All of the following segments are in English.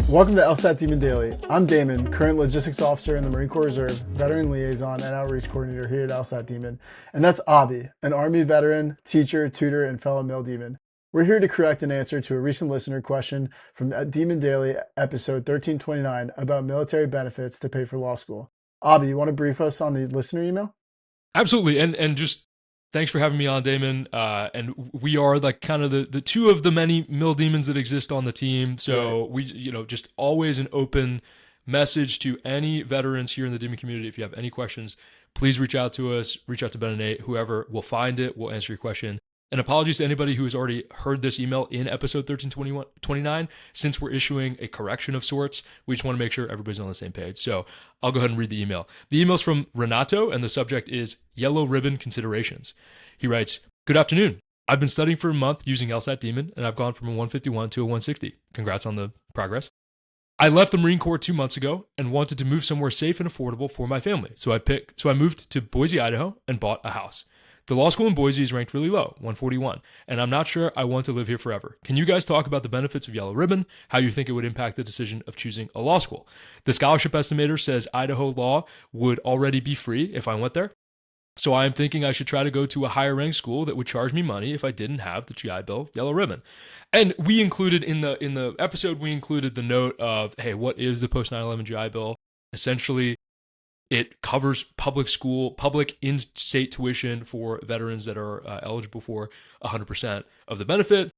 Welcome to LSAT Demon Daily. I'm Damon, current logistics officer in the Marine Corps Reserve, veteran liaison and outreach coordinator here at LSAT Demon. And that's Abhi, an Army veteran, teacher, tutor, and fellow male demon. We're here to correct an answer to a recent listener question from Demon Daily, episode 1329, about military benefits to pay for law school. Abhi, you want to brief us on the listener email? Absolutely, and just thanks for having me on, Damon. And we are like kind of the two of the many mill demons that exist on the team. So we, just always an open message to any veterans here in the demon community. If you have any questions, please reach out to us. Reach out to Ben and Nate, whoever. We'll find it. We'll answer your question. And apologies to anybody who has already heard this email in episode 1329, since we're issuing a correction of sorts. We just want to make sure everybody's on the same page. So I'll go ahead and read the email. The email's from Renato, and the subject is Yellow Ribbon Considerations. He writes, "Good afternoon. I've been studying for a month using LSAT Demon, and I've gone from a 151 to a 160. Congrats on the progress. I left the Marine Corps 2 months ago and wanted to move somewhere safe and affordable for my family. So I moved to Boise, Idaho, and bought a house. The law school in Boise is ranked really low, 141, and I'm not sure I want to live here forever. Can you guys talk about the benefits of Yellow Ribbon, how you think it would impact the decision of choosing a law school? The scholarship estimator says Idaho law would already be free if I went there. So I am thinking I should try to go to a higher ranked school that would charge me money if I didn't have the GI Bill Yellow Ribbon." And we included in the episode, we included the note of, hey, what is the post 9/11 GI Bill? Essentially, it covers public in-state tuition for veterans that are eligible for 100% of the benefit.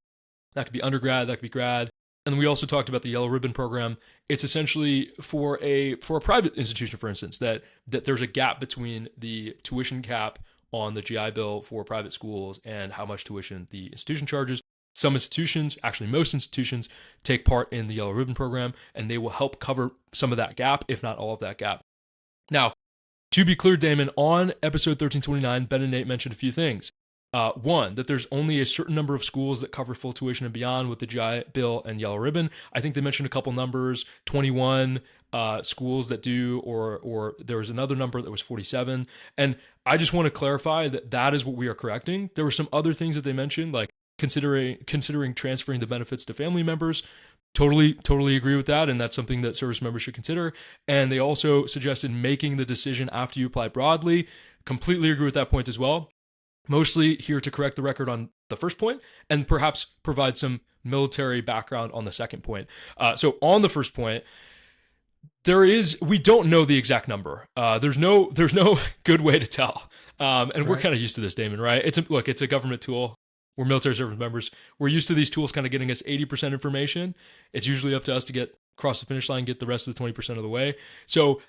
That could be undergrad, that could be grad. And then we also talked about the Yellow Ribbon program. It's essentially for a private institution, for instance, that there's a gap between the tuition cap on the GI Bill for private schools and how much tuition the institution charges. Some institutions, actually most institutions, take part in the Yellow Ribbon program, and they will help cover some of that gap, if not all of that gap. Now, to be clear, Damon, on episode 1329, Ben and Nate mentioned a few things. One, that there's only a certain number of schools that cover full tuition and beyond with the GI Bill and Yellow Ribbon. I think they mentioned a couple numbers, 21 schools that do, or there was another number that was 47. And I just want to clarify that is what we are correcting. There were some other things that they mentioned, like considering transferring the benefits to family members. Totally agree with that, and that's something that service members should consider. And they also suggested making the decision after you apply broadly. Completely agree with that point as well. Mostly here to correct the record on the first point and perhaps provide some military background on the second point. So on the first point, we don't know the exact number. There's no good way to tell. And we're kind of used to this, Damon, right? It's a government tool. We're military service members. We're used to these tools kind of getting us 80% information. It's usually up to us to get across the finish line, get the rest of the 20% of the way. So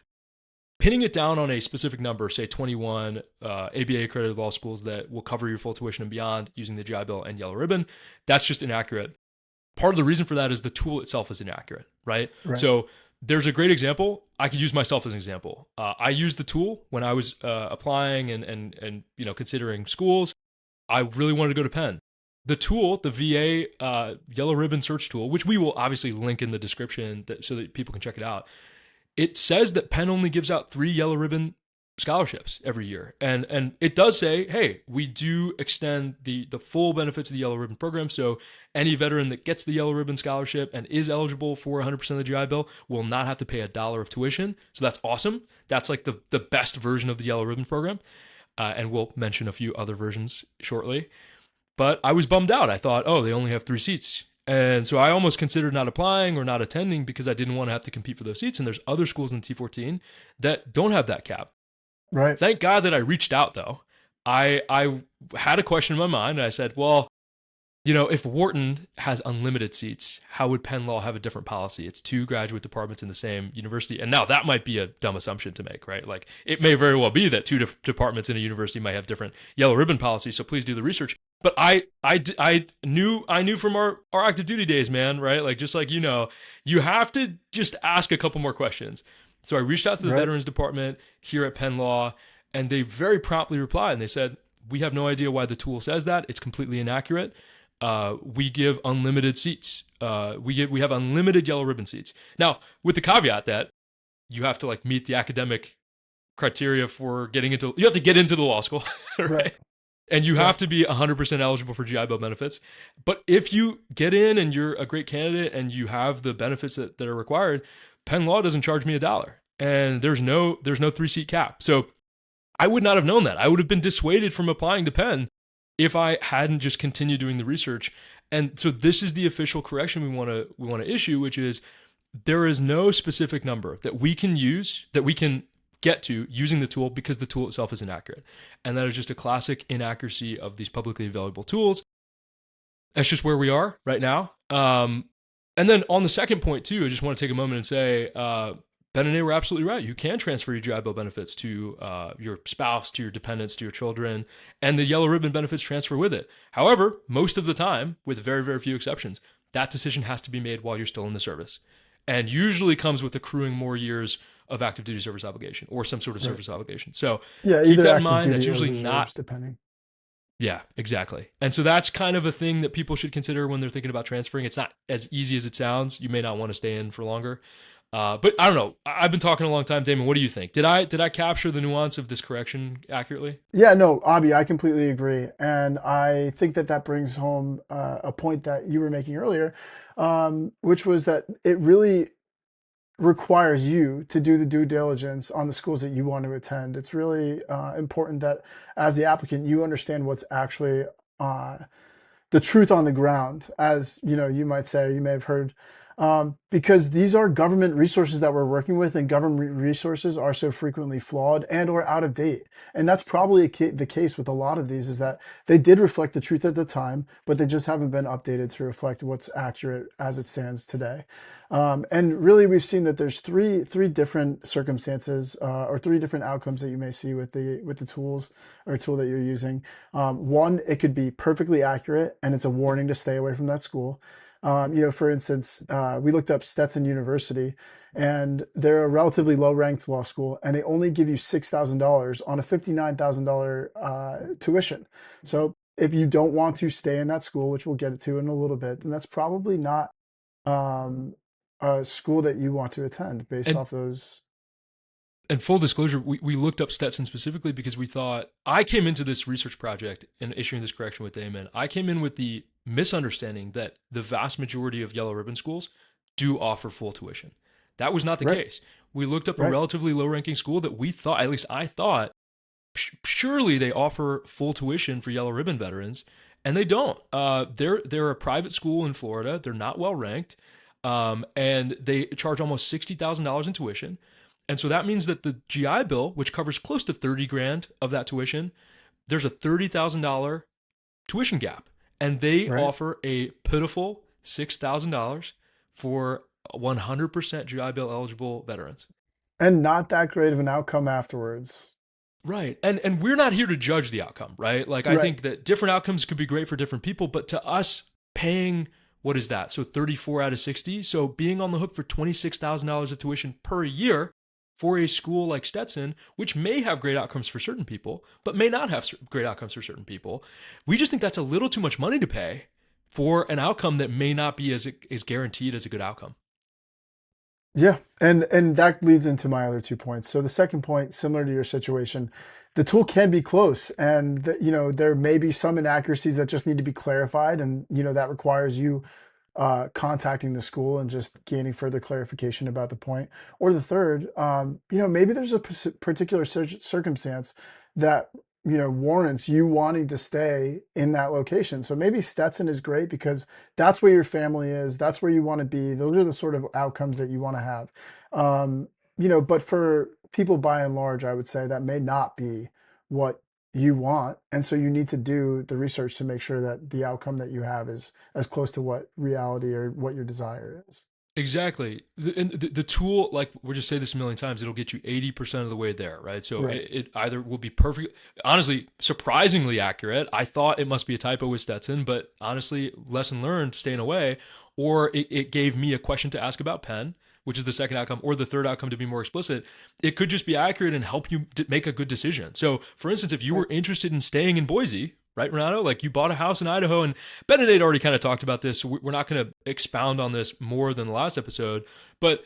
pinning it down on a specific number, say 21 ABA accredited law schools that will cover your full tuition and beyond using the GI Bill and Yellow Ribbon, that's just inaccurate. Part of the reason for that is the tool itself is inaccurate, right? So there's a great example. I could use myself as an example. I used the tool when I was applying and considering schools. I really wanted to go to Penn. The tool, the VA Yellow Ribbon search tool, which we will obviously link in the description so that people can check it out, it says that Penn only gives out 3 Yellow Ribbon scholarships every year. And it does say, hey, we do extend the full benefits of the Yellow Ribbon program. So any veteran that gets the Yellow Ribbon scholarship and is eligible for 100% of the GI Bill will not have to pay $1 of tuition. So that's awesome. That's like the best version of the Yellow Ribbon program. And we'll mention a few other versions shortly. But I was bummed out. I thought, they only have 3 seats. And so I almost considered not applying or not attending because I didn't want to have to compete for those seats. And there's other schools in T14 that don't have that cap. Right. Thank God that I reached out, though. I had a question in my mind, and I said, well, if Wharton has unlimited seats, how would Penn Law have a different policy? It's 2 graduate departments in the same university. And now that might be a dumb assumption to make, right? Like it may very well be that 2 departments in a university might have different Yellow Ribbon policies. So please do the research. But I knew from our active duty days, man, right? Like just like you have to just ask a couple more questions. So I reached out to the Veterans Department here at Penn Law, and they very promptly replied, and they said, we have no idea why the tool says that. It's completely inaccurate. We give unlimited seats. We have unlimited Yellow Ribbon seats. Now, with the caveat that you have to meet the academic criteria for getting into. You have to get into the law school, right? And you Yeah. have to be 100% eligible for GI Bill benefits. But if you get in and you're a great candidate and you have the benefits that are required, Penn Law doesn't charge me $1. And there's no 3-seat cap. So I would not have known that. I would have been dissuaded from applying to Penn if I hadn't just continued doing the research. And so this is the official correction we want to issue, which is there is no specific number that we can use, that we can get to using the tool, because the tool itself is inaccurate. And that is just a classic inaccuracy of these publicly available tools. That's just where we are right now. And then on the second point too, I just want to take a moment and say, Ben and A were absolutely right. You can transfer your GI Bill benefits to your spouse, to your dependents, to your children, and the yellow ribbon benefits transfer with it. However, most of the time, with very, very few exceptions, that decision has to be made while you're still in the service, and usually comes with accruing more years of active duty service obligation or some sort of service obligation. So Yeah, keep either that in active mind. duty That's or usually reserves, not. depending. Yeah, exactly. And so that's kind of a thing that people should consider when they're thinking about transferring. It's not as easy as it sounds. You may not want to stay in for longer. But I don't know. I've been talking a long time, Damon. What do you think? Did I capture the nuance of this correction accurately? Yeah, no, Abhi, I completely agree. And I think that brings home a point that you were making earlier, which was that it really requires you to do the due diligence on the schools that you want to attend. It's really important that as the applicant, you understand what's actually the truth on the ground, as you might say, or you may have heard, because these are government resources that we're working with, and government resources are so frequently flawed and or out of date. And that's probably the case with a lot of these, is that they did reflect the truth at the time, but they just haven't been updated to reflect what's accurate as it stands today. And really, we've seen that there's three different circumstances or three different outcomes that you may see with the tools or tool that you're using. One, it could be perfectly accurate, and it's a warning to stay away from that school. For instance, we looked up Stetson University, and they're a relatively low-ranked law school, and they only give you $6,000 on a $59,000 tuition. So if you don't want to stay in that school, which we'll get to in a little bit, then that's probably not a school that you want to attend based off those. And full disclosure, we looked up Stetson specifically because we thought, I came into this research project and issuing this correction with Damon, I came in with the misunderstanding that the vast majority of yellow ribbon schools do offer full tuition. That was not the case. We looked up a relatively low-ranking school that we thought, at least I thought, surely they offer full tuition for yellow ribbon veterans, and they don't. They're a private school in Florida. They're not well ranked, and they charge almost $60,000 in tuition. And so that means that the GI Bill, which covers close to $30,000 of that tuition, there's a $30,000 tuition gap, and they offer a pitiful $6,000 for 100% GI Bill eligible veterans. And not that great of an outcome afterwards. Right. And we're not here to judge the outcome, right? Like, I think that different outcomes could be great for different people, but to us, paying, what is that? So 34 out of 60. So being on the hook for $26,000 of tuition per year for a school like Stetson, which may have great outcomes for certain people, but may not have great outcomes for certain people, we just think that's a little too much money to pay for an outcome that may not be as guaranteed as a good outcome. Yeah, and that leads into my other 2 points. So the second point, similar to your situation, the tool can be close, and there may be some inaccuracies that just need to be clarified, and that requires you contacting the school and just gaining further clarification about the point. Or the third, maybe there's a particular circumstance that warrants you wanting to stay in that location. So maybe Stetson is great because that's where your family is, that's where you want to be. Those are the sort of outcomes that you want to have. But for people by and large, I would say that may not be what you want. And so you need to do the research to make sure that the outcome that you have is as close to what reality or what your desire is. Exactly. The tool, like we'll just say this a million times, it'll get you 80% of the way there, right? So it either will be perfect, honestly, surprisingly accurate. I thought it must be a typo with Stetson, but honestly, lesson learned, staying away. Or it gave me a question to ask about Penn, which is the second outcome, or the third outcome to be more explicit. It could just be accurate and help you make a good decision. So for instance, if you were interested in staying in Boise, right, Renato? Like, you bought a house in Idaho, and Ben and Nate already kind of talked about this, so we're not going to expound on this more than the last episode. But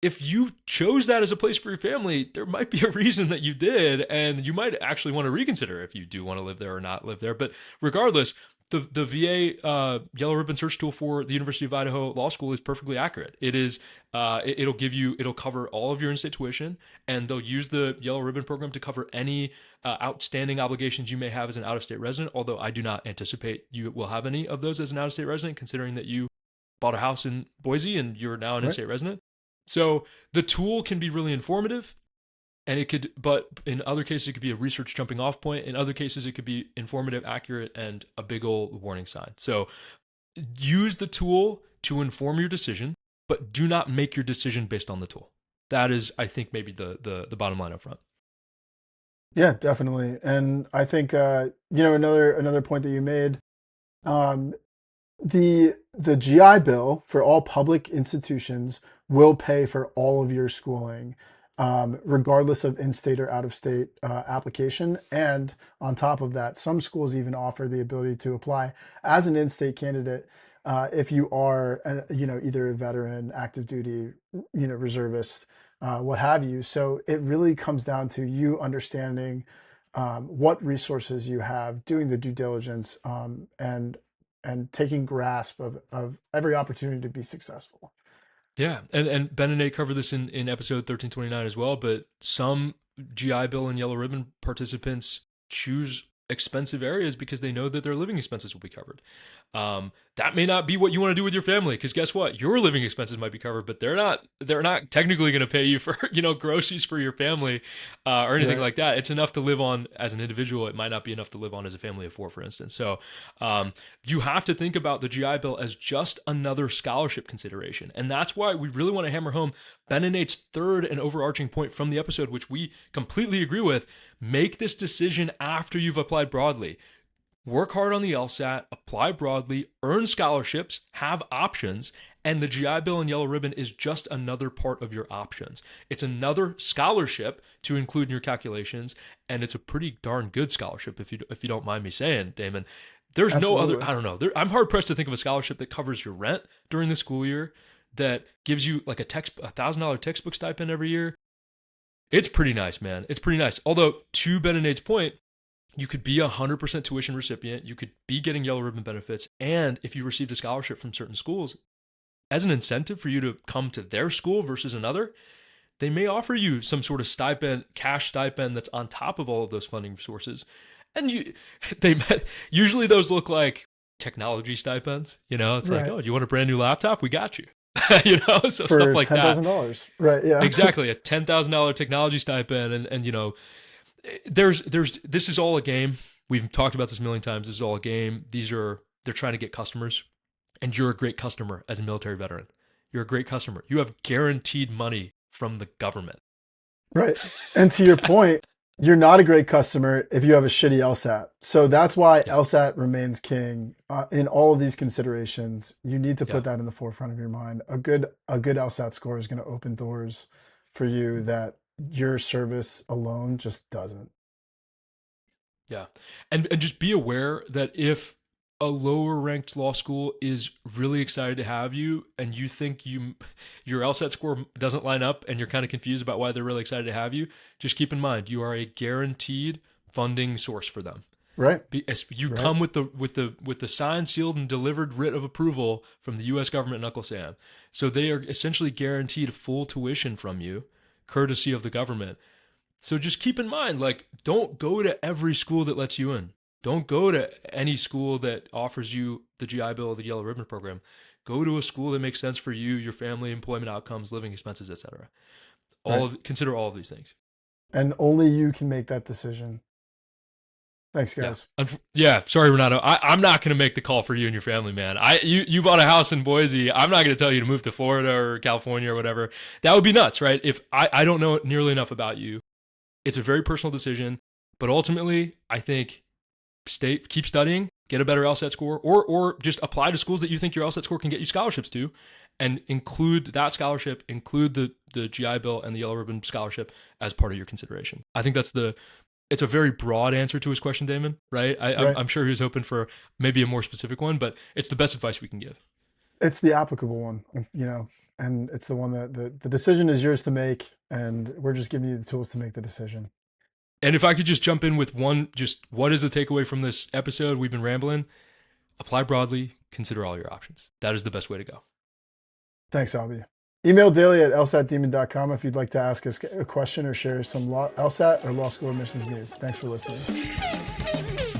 if you chose that as a place for your family, there might be a reason that you did, and you might actually want to reconsider if you do want to live there or not live there. But regardless, the VA yellow ribbon search tool for the University of Idaho Law School is perfectly accurate. It is it'll cover all of your in-state tuition, and they'll use the yellow ribbon program to cover any outstanding obligations you may have as an out-of-state resident. Although I do not anticipate you will have any of those as an out-of-state resident, considering that you bought a house in Boise and you're now an in-state resident. So the tool can be really informative, and but in other cases, it could be a research jumping off point. In other cases, it could be informative, accurate, and a big old warning sign. So use the tool to inform your decision, but do not make your decision based on the tool. That is, I think, maybe the bottom line up front. Yeah, definitely. And I think, another point that you made, um, the GI Bill for all public institutions will pay for all of your schooling, regardless of in-state or out-of-state application. And on top of that, some schools even offer the ability to apply as an in-state candidate if you are, either a veteran, active duty, reservist, what have you. So it really comes down to you understanding what resources you have, doing the due diligence, and taking grasp of every opportunity to be successful. Yeah, and Ben and Nate cover this in episode 1329 as well, but some GI Bill and Yellow Ribbon participants choose expensive areas because they know that their living expenses will be covered. That may not be what you want to do with your family, because guess what? Your living expenses might be covered, but they're not technically going to pay you for, groceries for your family or anything like that. It's enough to live on as an individual. It might not be enough to live on as a family of four, for instance. So you have to think about the GI Bill as just another scholarship consideration. And that's why we really want to hammer home Ben and Nate's third and overarching point from the episode, which we completely agree with. Make this decision after you've applied broadly. Work hard on the LSAT, apply broadly, earn scholarships, have options, and the GI Bill and Yellow Ribbon is just another part of your options. It's another scholarship to include in your calculations, and it's a pretty darn good scholarship, if you don't mind me saying, Damon. There's Absolutely. no other, I don't know. I'm hard-pressed to think of a scholarship that covers your rent during the school year, that gives you like a $1,000 textbook stipend every year. It's pretty nice, man. It's pretty nice. Although, to Ben and Nate's point, you could be 100% tuition recipient. You could be getting Yellow Ribbon benefits. And if you received a scholarship from certain schools, as an incentive for you to come to their school versus another, they may offer you some sort of stipend, cash stipend that's on top of all of those funding sources. And usually those look like technology stipends. It's like, oh, do you want a brand new laptop? We got you. So for stuff like that. $10,000. Right. Yeah. Exactly. A $10,000 technology stipend. And there's this is all a game. We've talked about this a million times. This is all a game. They're trying to get customers, and you're a great customer as a military veteran. You're a great customer. You have guaranteed money from the government. Right. And to your point, you're not a great customer if you have a shitty LSAT. So that's why LSAT remains king in all of these considerations. You need to put that in the forefront of your mind. A good LSAT score is going to open doors for you that your service alone just doesn't. Yeah. And just be aware that if a lower ranked law school is really excited to have you, and you think your LSAT score doesn't line up and you're kind of confused about why they're really excited to have you, just keep in mind you are a guaranteed funding source for them. Right. You come with the signed, sealed, and delivered writ of approval from the U.S. government and Uncle Sam. So they are essentially guaranteed full tuition from you, courtesy of the government. So just keep in mind, don't go to every school that lets you in. Don't go to any school that offers you the GI Bill or the Yellow Ribbon program. Go to a school that makes sense for you, your family, employment outcomes, living expenses, etc. Consider all of these things. And only you can make that decision. Thanks, guys. Yeah, sorry, Renato. I'm not going to make the call for you and your family, man. You bought a house in Boise. I'm not going to tell you to move to Florida or California or whatever. That would be nuts, right? If I don't know nearly enough about you. It's a very personal decision, but ultimately, I think keep studying, get a better LSAT score, or just apply to schools that you think your LSAT score can get you scholarships to, and include that scholarship, include the GI Bill and the Yellow Ribbon scholarship as part of your consideration. I think it's a very broad answer to his question, Damon, right? I'm sure he was hoping for maybe a more specific one, but it's the best advice we can give. It's the applicable one, and it's the one that the decision is yours to make, and we're just giving you the tools to make the decision. And if I could just jump in with one, just what is the takeaway from this episode? We've been rambling. Apply broadly, consider all your options. That is the best way to go. Thanks, Abhi. Email daily at lsatdemon.com if you'd like to ask us a question or share some LSAT or law school admissions news. Thanks for listening.